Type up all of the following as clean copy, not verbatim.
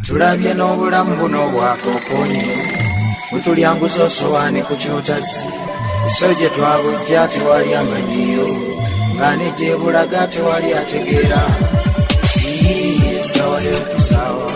tulabye n'obulamu buno bwakokonye butulyanguza osowaani ku kyotazi so gye twabujja tewali amanyiyo nga ne gye bulaga tewali ategeera sawa yokusawa.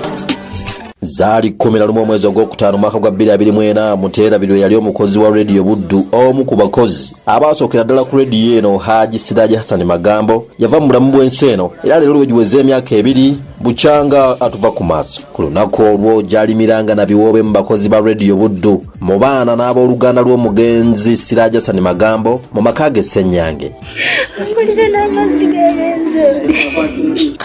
Zaali 11 mwezi ogwokutaano mwaka gwa 2024 Muteerabirwe yali omukozi wa Radio Buddu omu ku bakozi abasookera ddala ku radio eno Haji Siraji Hassan Magambo yava mu bulamu bw'ensi eno era leero wegiweze emyaka 2 bukyanga atuva ku maaso. Ku lunaku olwo gyalimiranga na biwoobe mu bakozi ba Radio Buddu mu baana n'abooluganda lw'omugenzi Siraji Hassan Magambo mu maka ge Ssenyange. Mpulire n'amazzi g'enze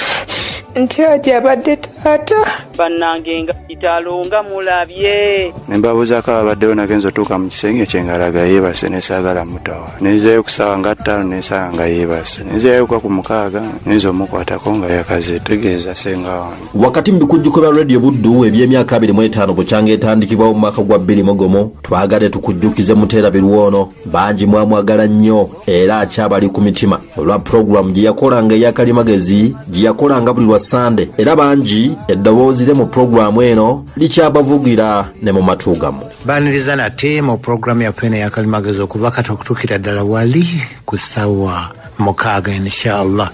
nti abadde taata bannange nga kitalonga mulabye nembabuuza ko abaddewo nagenza otuuka mu kisenge kyengalaga yeebase nesaagala mutawa nezeeyo kusaawa nga 5 nesaaga nga yeebase nezeeyo ku 6 neza omukwatako nga yakaze tegeeza senga wange. Wakati mu bikujjuko bya Radio Buddu eby'emyaka 25 bukyanga etandikibwawo mu mwaka gwa 2020 twagadde tukujjukize Muteerabirwe ono bangi mwamwagala nnyo era akyabali ku mitima olwa programu gye yakolanga ey'akalimagezi gye yakolanga buli lwa Sunday era bangi eddoboozi lye mu programu eno likyabavugira ne mu matu gamu. Baniriza nate mu programu yaffe eno ey'akalimagezi okuva kati okutuukira ddala wali ku ssaawa 6 inshallah.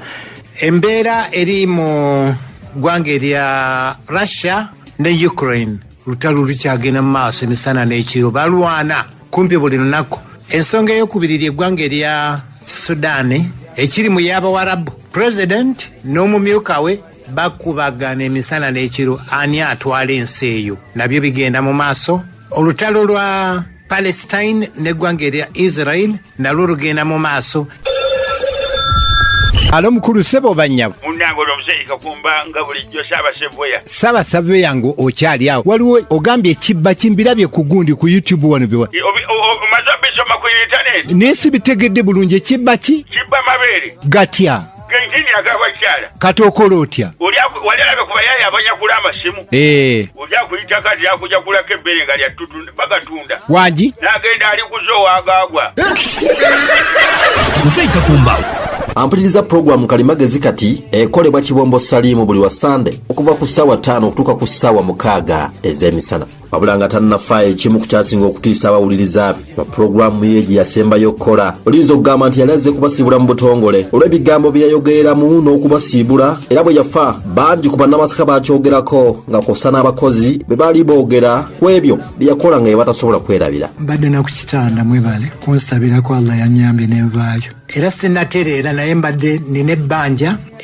Embeera eri mu ggwanga erya Russia ne Ukraine lutalo lukyagenda mu maaso emisana n'ekiro balwana kumpi buli lunaku. Ensonga ey'okubiri ly'eggwanga erya Sudan ekiri mu y'Abawarabu president n'omumyuka we bakubagana emisana n'ekiro ani atwala ensi eyo nabyo bigenda mu maaso. Olutalo lwa Palestine n'eggwanga erya Israel nalwo lugenda mu maaso. Alo mukulu sebo banyabo munango lomuzei kakumba nga bulijjo saba saveya ngo okyali awo waliwo ogambye ekibba kimbirabye ku gundi ku YouTube wano biwa mazobiso ku internet nesi bitegedde bulungi ekibba ki kibba mabere gatya genjini agabakyala katokola otya walialaga kuba yaya abanyakula amasimu ojja kuyita kati yakujja kulako ebbere nga lyatutunda bagatunda wangi n'agenda ali kuzowa agagwa Museika kumbawo ampuliriza programu kalimagezi kati ekolebwa Kibombo Salimu buli wa Sunday okuva ku ssaawa 5 okutuuka ku ssaawa 6 ez'emisana. Wabulanga tannafaayo ekimu ku kyasinga okutiisa abawuliriza be programu ye gye yasembayo okukola oyinza okugamba nti yali azze kubasiibula mu butongole olw'ebigambo bye yayogereramu n'okubasiibula era bwe yafa bangi ku bannamasaka bakyogerako nga kw'ossa n'abakozi be baali boogera ku ebyo bye yakola nga ye batasobola kwerabira. Mbadde na ku kitanda mwebale kunsabirako Allah yannyambye n'envaayo era sinnatereera naye mbadde nina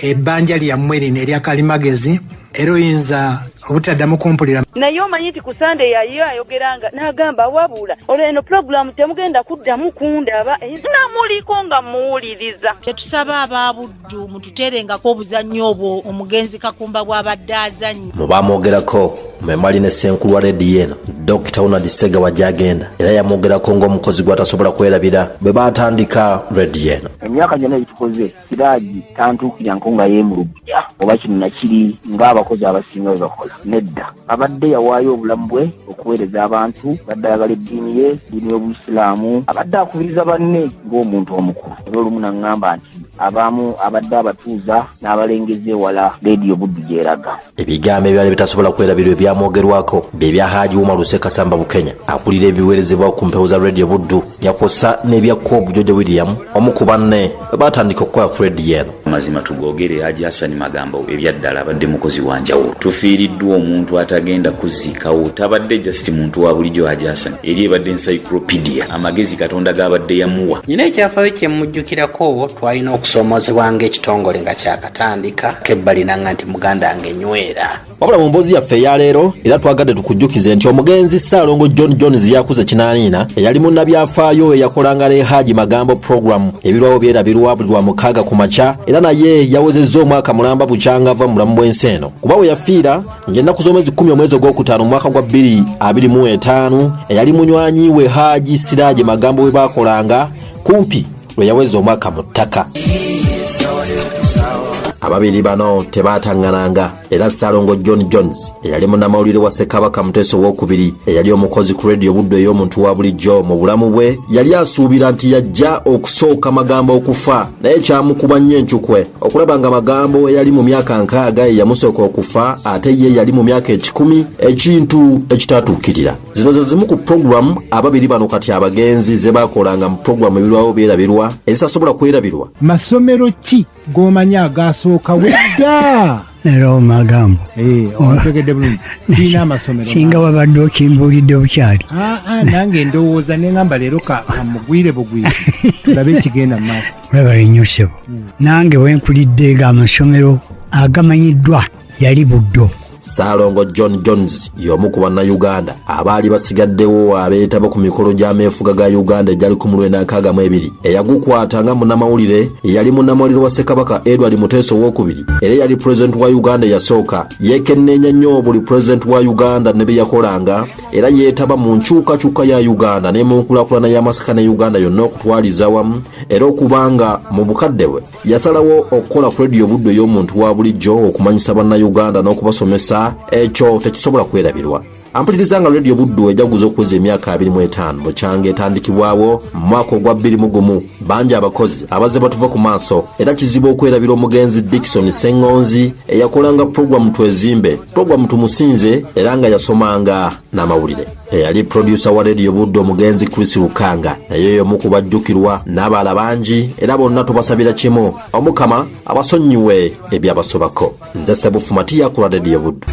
ebbanja lyammwe lino eryakalimagezi era oyinza obutaddamu kumpulira naye omanyi nti ku Sunday yayo ayogeranga n'agamba wabula olwo eno programu temugenda kuddamu kundaba namuliko nga muwuliriza. Tetusaba ababuddu mututerengako obuzannyo obwo omugenzi Kakumba bw'abadde azannya. Mubamwogerako mwemali ne Ssenkulu wa Radio eno Dr. Unadi Sega wajagenda era yamwogerako ng'omukozi gw'atasobola kwerabira bwe baatandika Radio eno. Emyaka gyonna ebitukoze Siraji tantuukiryanko nga yeemuluguja oba kino nakiri ng'abakozi abasinga bwe bakola. Nedda abadde yawaayo obulamu bwe okuweereza abantu badde ayagala eddiini ye eddiini y'Obuyisiraamu abadde akubiriza banne ng'omuntu omukulu. Era olumu naŋŋamba nti abamu abadde abatuuza n'abalengeza ewala Radio Buddu gy'eraga. Ebigambo ebyali bitasobola kwerabirwa ebyamwogerwako bye bya Haji Umar Kasamba Bukenya akulira ebiweerezebwa ku mpewo za Radio Buddu yakosa n'ebya Kobu George William omu ku banne batandika okukola ku Radio eno. Mazima tugogere Haji Hassan Magambo ebyaddala abadde mukozi wa njawulo tufiiriddwa omuntu atagenda kuziikawo tabadde just muntu wa bulijjo Haji Hassan eri ebadde encyclopedia amagezi Katonda g'abadde yamuwa. Nyina ekyafaayo kye mujjukirako twalina okusoomozebwa ng'ekitongole nga kyakatandika kebbalina nga nti muganda ngenywera. Wabula mu mboozi yaffe eya leero era twagadde tukujjukize nti omugenzi Ssaalongo John Jones yakuze 80 eyali munnabyafaayo eyakolanga ne Haji Magambo program ebirwawo byerabirwa buli lwa 6 ku makya era naye yawezezza omwaka mulamba bukyanga ava mu bulamu bw'ensi eno kuba we yafiira ng'ennaku z'omwezi 10 omwezi ogwokutaano mu mwaka gwa 2025 eyali munywanyi we Haji Siraji Magambo we baakolanga kumpi lwe yaweza omwaka mu ttaka. Ababiri bano tebatangananga era Salongo John Jones eyali munnamawulire wa Ssekabaka Muteesa owookubiri eyali omukozi ku Radio Buddo ey'omuntu wa bulijjo mu bulamu bwe yali asuubira nti yajja okusooka Magambo okufa naye kyamukuba nnyo enkyukwe okulaba nga Magambo eyali mu myaka 6 eyamusooka okufa ate ye yali mu myaka 10 ekintu ekitatuukirira. Zino ze zimu ku program ababiri bano kati abagenzi ze baakolanga mu program ebirwawo byerabirwa ezisasobola kwerabirwa. Masomero ki g'omanya agasooka wedda? Nero Magambo. Ontegedde bulungi. Bina amasomero. Singa wabadde okimbuulidde bukyali. Nange ndowooza ne ngamba leero kamugwire bugwire. Tulabe ekigenda mu maaso. Webale nnyo ssebo. Nange wenkulidde amasomero agamanyiddwa yali Buddo. Salongo John Jones y'omu ku bannayuganda abaali basigaddewo abeetaba ku mikolo gy'ameefuga ga Uganda egyali ku 1962 eyagukwata nga munnamawulire yali munnamawulire wa Ssekabaka Edward Muteesa owookubiri era yali pulezidenti wa Uganda yasooka yeekenneenya nnyo buli pulezidenti wa Uganda ne bye yakolanga era yeetaba mu nkyukakyuka ya Uganda ne mu nkulaakulana y'Amasaka ne Uganda yonna okutwaliza wamu era okubanga mu bukadde bwe yasalawo okukola ku Radio Buddo ey'omuntu wa bulijjo okumanyisa bannayuganda n'okubasomesa ekyo tekisobola kwerabirwa. Ampuliriza nga Radio Buddo ejaguza okuweza emyaka 25 bukyanga etandikibwawo mu mwaka ogwa 2001 bangi abakozi abazze batuva ku maaso era kizibu okwerabira omugenzi Dickson Sengonzi eyakolanga program Twezimbe program Tumusinze era nga yasomanga n'amawulire eyali producer wa Radio Buddo omugenzi Chris Lukanga naye y'omu ku bajjukirwa n'abaala bangi era bonna tubasabira kimu Omukama abasonyiwe ebyabasobako. Nze Sebufu Matiya ku Radio Buddo.